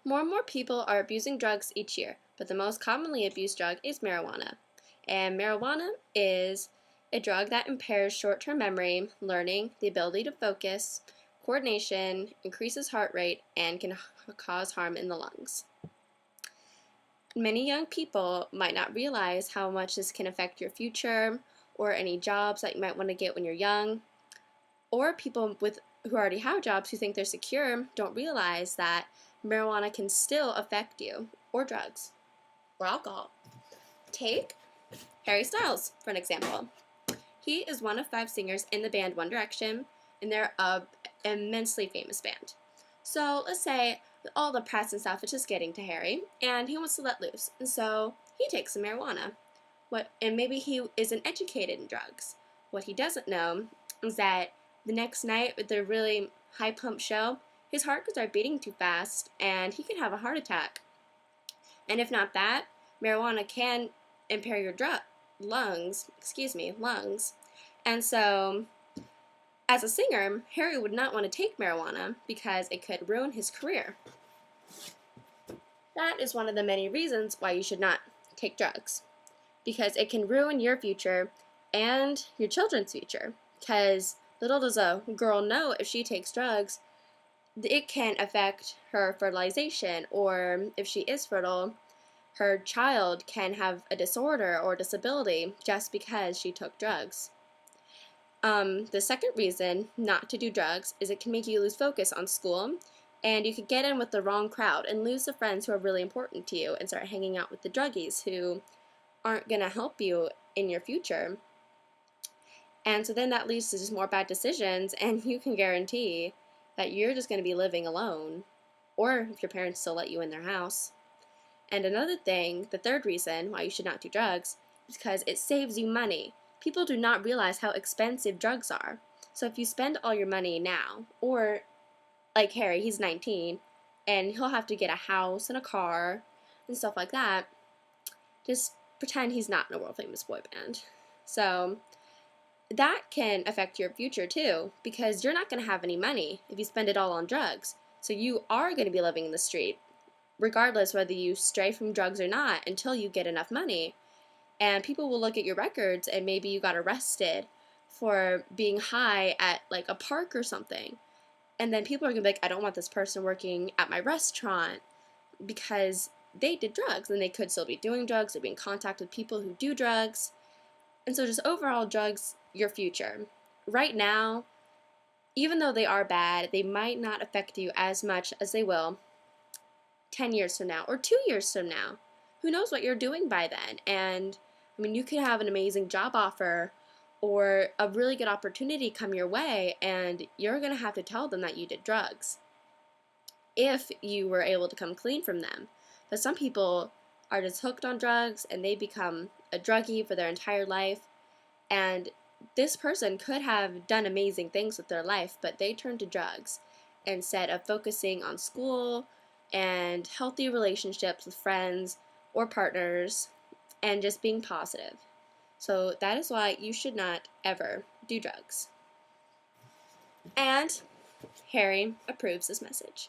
More and more people are abusing drugs each year, but the most commonly abused drug is marijuana. And marijuana is a drug that impairs short-term memory, learning, the ability to focus, coordination, increases heart rate, and can cause harm in the lungs. Many young people might not realize how much this can affect your future or any jobs that you might want to get when you're young, or people who already have jobs who think they're secure don't realize that marijuana can still affect you, or drugs, or alcohol. Take Harry Styles, for an example. He is one of 5 singers in the band One Direction, and they're an immensely famous band. So let's say all the press and stuff is just getting to Harry, and he wants to let loose, and so he takes some marijuana. And maybe he isn't educated in drugs. What he doesn't know is that the next night with the really high pump show, his heart could start beating too fast, and he could have a heart attack. And if not that, marijuana can impair your lungs. And so, as a singer, Harry would not want to take marijuana because it could ruin his career. That is one of the many reasons why you should not take drugs, because it can ruin your future and your children's future. Because little does a girl know, if she takes drugs, it can affect her fertilization, or if she is fertile, her child can have a disorder or disability just because she took drugs. The second reason not to do drugs is it can make you lose focus on school, and you could get in with the wrong crowd and lose the friends who are really important to you and start hanging out with the druggies who aren't going to help you in your future. And so then that leads to just more bad decisions, and you can guarantee that you're just going to be living alone, or if your parents still let you in their house. And another thing, the third reason why you should not do drugs, is because it saves you money. People do not realize how expensive drugs are. So if you spend all your money now, or like Harry, he's 19, and he'll have to get a house and a car and stuff like that, just pretend he's not in a world famous boy band. So that can affect your future too, because you're not going to have any money if you spend it all on drugs. So you are going to be living in the street, regardless whether you stray from drugs or not, until you get enough money. And people will look at your records, and maybe you got arrested for being high at like a park or something. And then people are going to be like, I don't want this person working at my restaurant, because they did drugs, and they could still be doing drugs or be in contact with people who do drugs. And so just overall, drugs, your future. Right now, even though they are bad, they might not affect you as much as they will 10 years from now or 2 years from now. Who knows what you're doing by then? And I mean, you could have an amazing job offer or a really good opportunity come your way, and you're going to have to tell them that you did drugs if you were able to come clean from them. But some people are just hooked on drugs, and they become a druggie for their entire life. And this person could have done amazing things with their life, but they turned to drugs instead of focusing on school and healthy relationships with friends or partners and just being positive. So that is why you should not ever do drugs. And Harry approves this message.